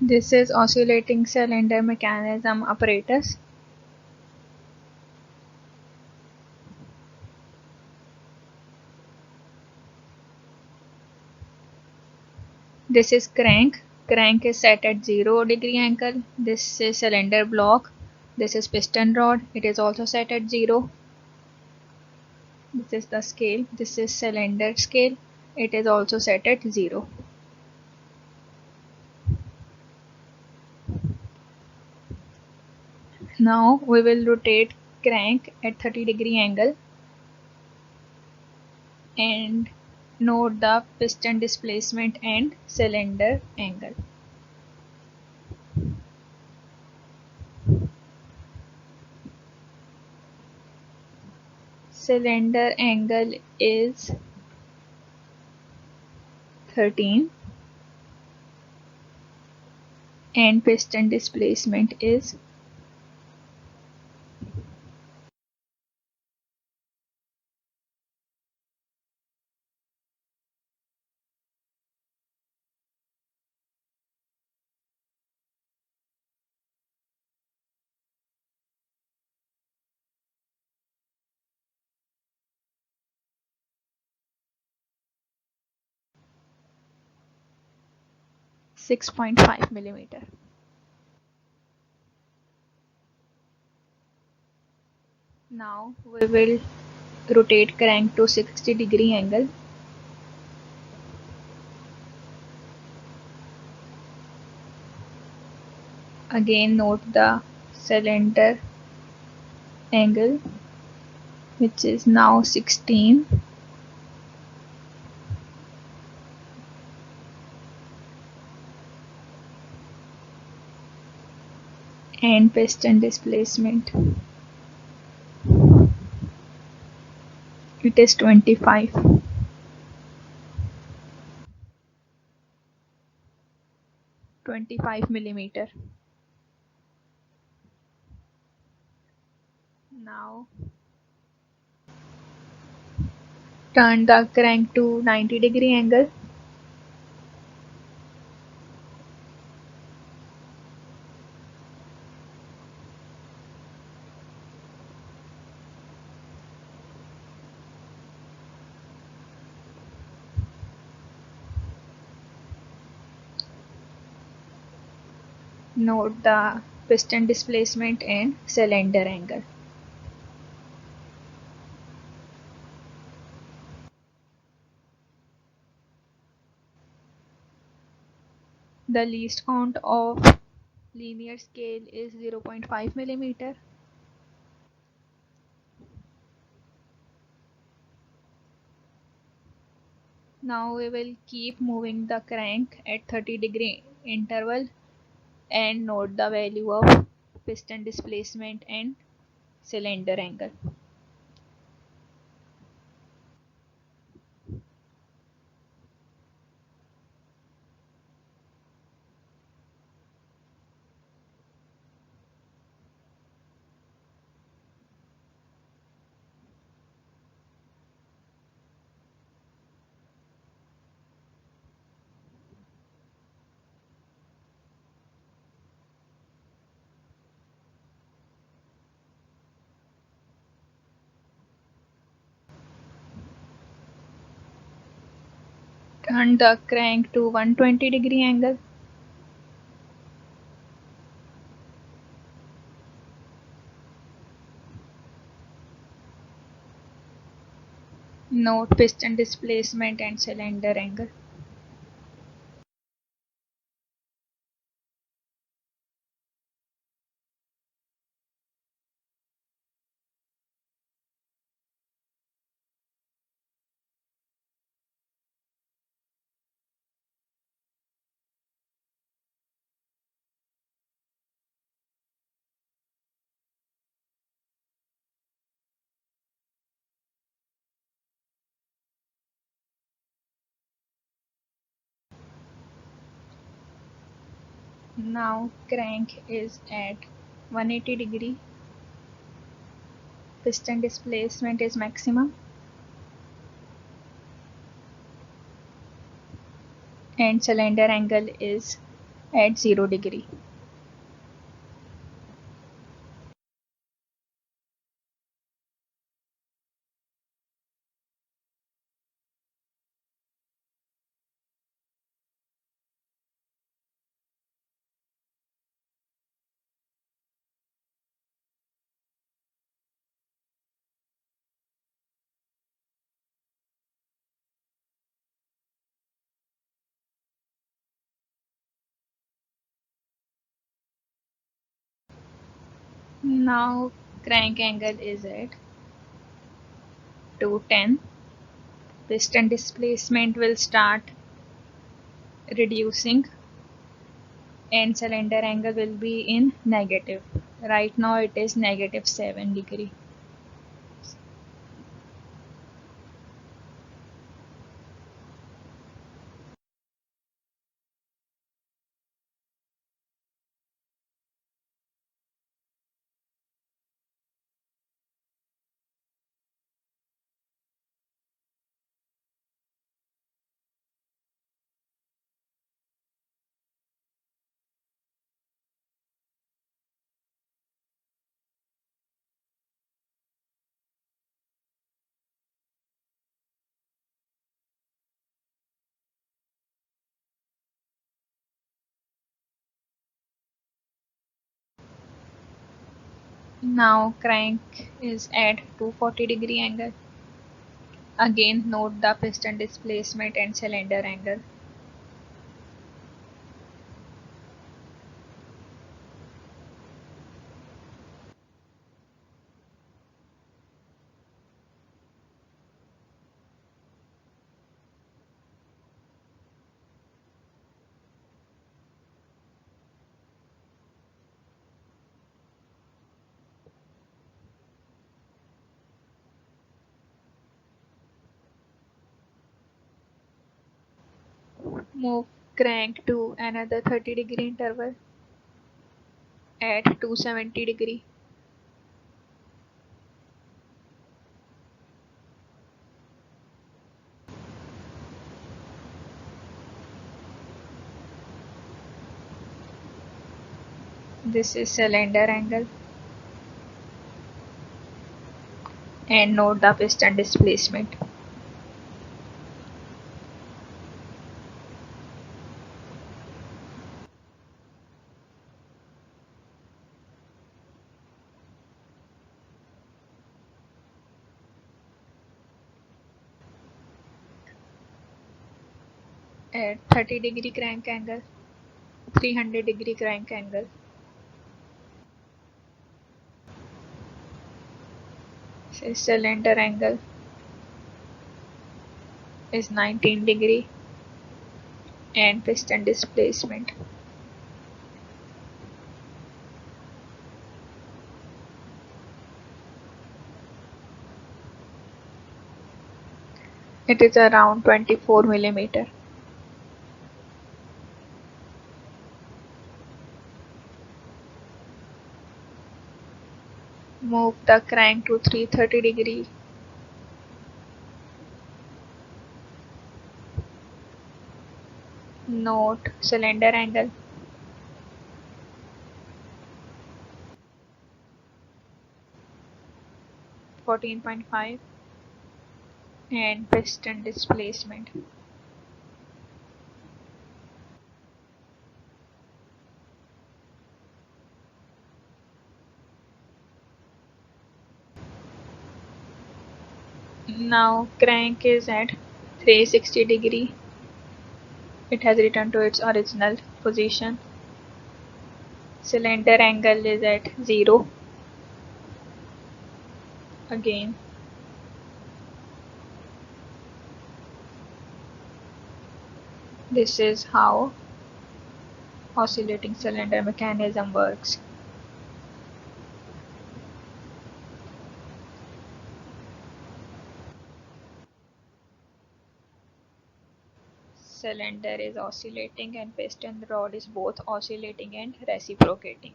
This is oscillating cylinder mechanism apparatus. This is crank. Crank is set at 0° angle. This is cylinder block. This is piston rod. It is also set at 0. This is the scale. This is cylinder scale. It is also set at 0. Now we will rotate crank at 30° angle and note the piston displacement and cylinder angle. Cylinder angle is 13 and piston displacement is 6.5 millimeter. Now we will rotate crank to 60° angle. Again note the cylinder angle, which is now 16. And piston displacement, it is 25. millimeter. Now turn the crank to 90° angle. Note the piston displacement and cylinder angle. The least count of linear scale is 0.5 millimeter. Now we will keep moving the crank at 30° interval and note the value of piston displacement and cylinder angle. Turn the crank to 120° angle. Note piston displacement and cylinder angle. Now crank is at 180°. Piston displacement is maximum and cylinder angle is at 0 degree. Now crank angle is at 210. Piston displacement will start reducing and cylinder angle will be in negative. Right now it is negative 7 degree. Now crank is at 240 degree angle. Again note the piston displacement and cylinder angle. Move crank to another 30 degree interval at 270 degree. This is cylinder angle and note the piston displacement. At 30 degree crank angle, 300 degree crank angle. This cylinder angle is 19 degree and piston displacement. It is around 24 millimeter. Move the crank to 330 degree. Note cylinder angle. (14.5) and piston displacement. Now crank is at 360 degree. It has returned to its original position. Cylinder angle is at 0. Again. This is how oscillating cylinder mechanism works. Cylinder is oscillating and piston rod is both oscillating and reciprocating.